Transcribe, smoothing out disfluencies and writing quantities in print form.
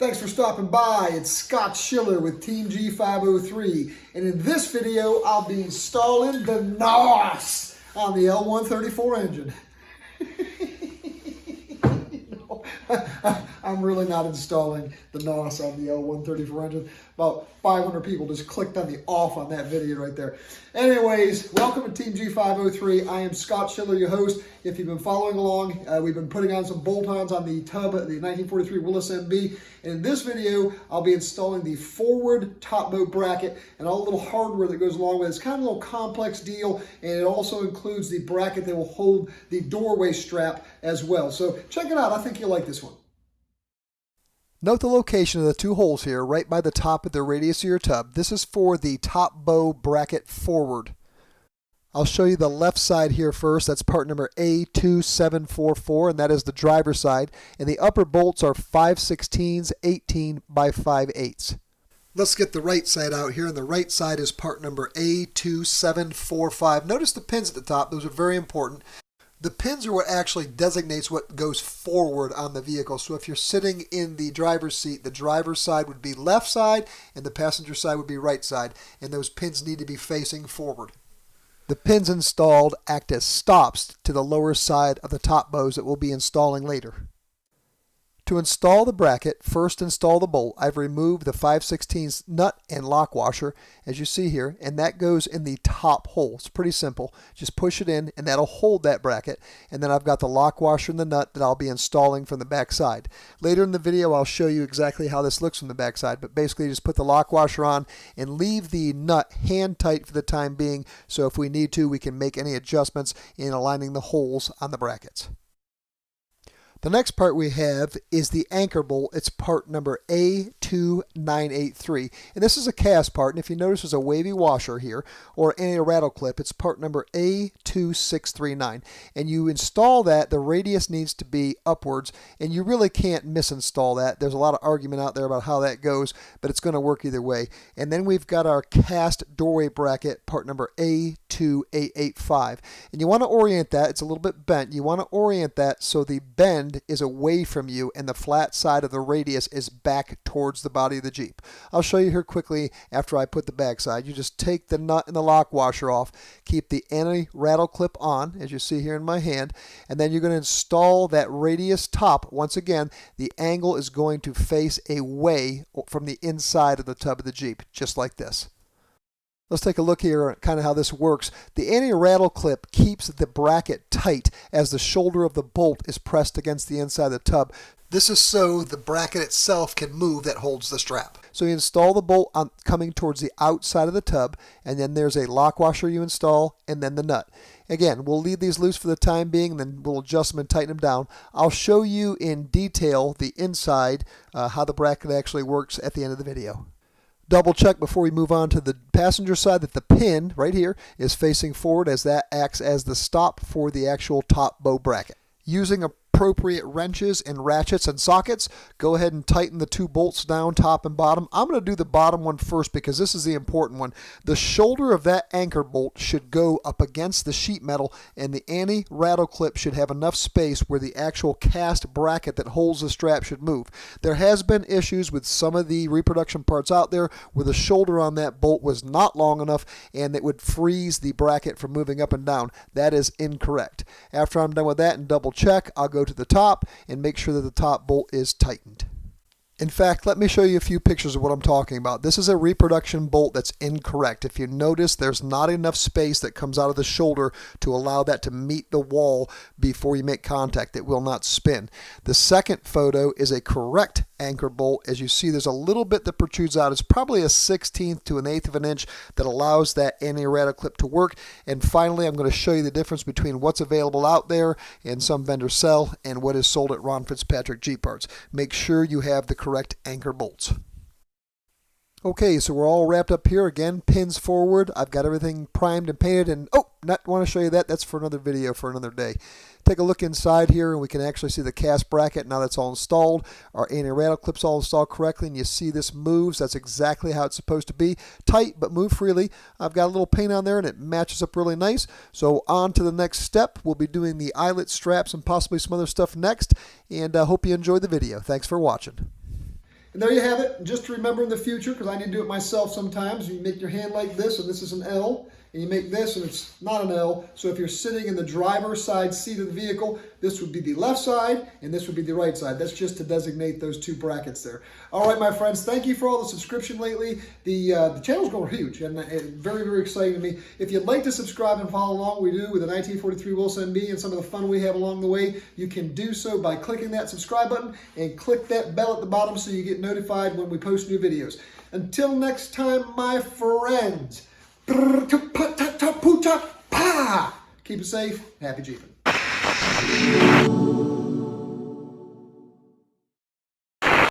Thanks for stopping by. It's Scott Schiller with Team G503, and in this video I'll be installing the NOS on the L134 engine. I'm really not installing the NOS on the L134 engine. About 500 people just clicked on the off on that video right there. Anyways, welcome to Team G503. I am Scott Schiller, your host. If you've been following along, we've been putting on some bolt-ons on the tub of the 1943 Willys MB. And in this video, I'll be installing the forward top boat bracket and all the little hardware that goes along with it. It's kind of a little complex deal, and it also includes the bracket that will hold the doorway strap as well. So check it out. I think you'll like this one. Note the location of the two holes here, right by the top of the radius of your tub. This is for the top bow bracket forward. I'll show you the left side here first. That's part number A2744, and that is the driver's side. And the upper bolts are 5/16, 18 by 5/8. Let's get the right side out here, and the right side is part number A2745. Notice the pins at the top. Those are very important. The pins are what actually designates what goes forward on the vehicle. So if you're sitting in the driver's seat, the driver's side would be left side and the passenger side would be right side. And those pins need to be facing forward. The pins installed act as stops to the lower side of the top bows that we'll be installing later. To install the bracket, first install the bolt. I've removed the 5/16 nut and lock washer, as you see here, and that goes in the top hole. It's pretty simple. Just push it in, and that'll hold that bracket. And then I've got the lock washer and the nut that I'll be installing from the back side. Later in the video, I'll show you exactly how this looks from the back side, but basically just put the lock washer on and leave the nut hand tight for the time being, so if we need to, we can make any adjustments in aligning the holes on the brackets. The next part we have is the anchor bolt. It's part number A2983. And this is a cast part, and if you notice there's a wavy washer here, or anti-rattle clip, it's part number A2639. And you install that, the radius needs to be upwards, and you really can't misinstall that. There's a lot of argument out there about how that goes, but it's going to work either way. And then we've got our cast doorway bracket, part number A2885. And you want to orient that, it's a little bit bent, you want to orient that so the bend is away from you and the flat side of the radius is back towards the body of the Jeep. I'll show you here quickly after I put the back side. You just take the nut and the lock washer off, keep the anti-rattle clip on, as you see here in my hand, and then you're going to install that radius top. Once again, the angle is going to face away from the inside of the tub of the Jeep, just like this. Let's take a look here at kind of how this works. The anti-rattle clip keeps the bracket tight as the shoulder of the bolt is pressed against the inside of the tub. This is so the bracket itself can move that holds the strap. So you install the bolt coming towards the outside of the tub, and then there's a lock washer you install, and then the nut. Again, we'll leave these loose for the time being, and then we'll adjust them and tighten them down. I'll show you in detail the inside, how the bracket actually works at the end of the video. Double check before we move on to the passenger side that the pin right here is facing forward, as that acts as the stop for the actual top bow bracket. Using appropriate wrenches and ratchets and sockets, go ahead and tighten the two bolts down, top and bottom. I'm going to do the bottom one first because this is the important one. The shoulder of that anchor bolt should go up against the sheet metal, and the anti-rattle clip should have enough space where the actual cast bracket that holds the strap should move. There has been issues with some of the reproduction parts out there where the shoulder on that bolt was not long enough and it would freeze the bracket from moving up and down. That is incorrect. After I'm done with that and double check, I'll go to the top and make sure that the top bolt is tightened. In fact, let me show you a few pictures of what I'm talking about. This is a reproduction bolt that's incorrect. If you notice, there's not enough space that comes out of the shoulder to allow that to meet the wall before you make contact. It will not spin. The second photo is a correct anchor bolt. As you see, there's a little bit that protrudes out. It's probably a 1/16 to 1/8 of an inch that allows that anti-rattle clip to work. And finally, I'm going to show you the difference between what's available out there and some vendors sell and what is sold at Ron Fitzpatrick Jeep Parts. Make sure you have the correct anchor bolts. Okay, so we're all wrapped up here. Again, pins forward. I've got everything primed and painted, and not want to show you that. That's for another video for another day. Take a look inside here, and we can actually see the cast bracket. Now that's all installed. Our anti-rattle clip's all installed correctly, and you see this moves. That's exactly how it's supposed to be. Tight, but move freely. I've got a little paint on there, and it matches up really nice. So on to the next step. We'll be doing the eyelet straps and possibly some other stuff next, and I hope you enjoyed the video. Thanks for watching. And there you have it. Just to remember in the future, because I need to do it myself sometimes, you make your hand like this, and this is an L, and you make this, and it's not an L. So if you're sitting in the driver's side seat of the vehicle, this would be the left side, and this would be the right side. That's just to designate those two brackets there. All right, my friends, thank you for all the subscription lately. The channel's going huge, and very, very exciting to me. If you'd like to subscribe and follow along, we do with the 1943 Willys MB and some of the fun we have along the way, you can do so by clicking that subscribe button and click that bell at the bottom so you get notified when we post new videos. Until next time, my friends, keep it safe, happy Jeeping.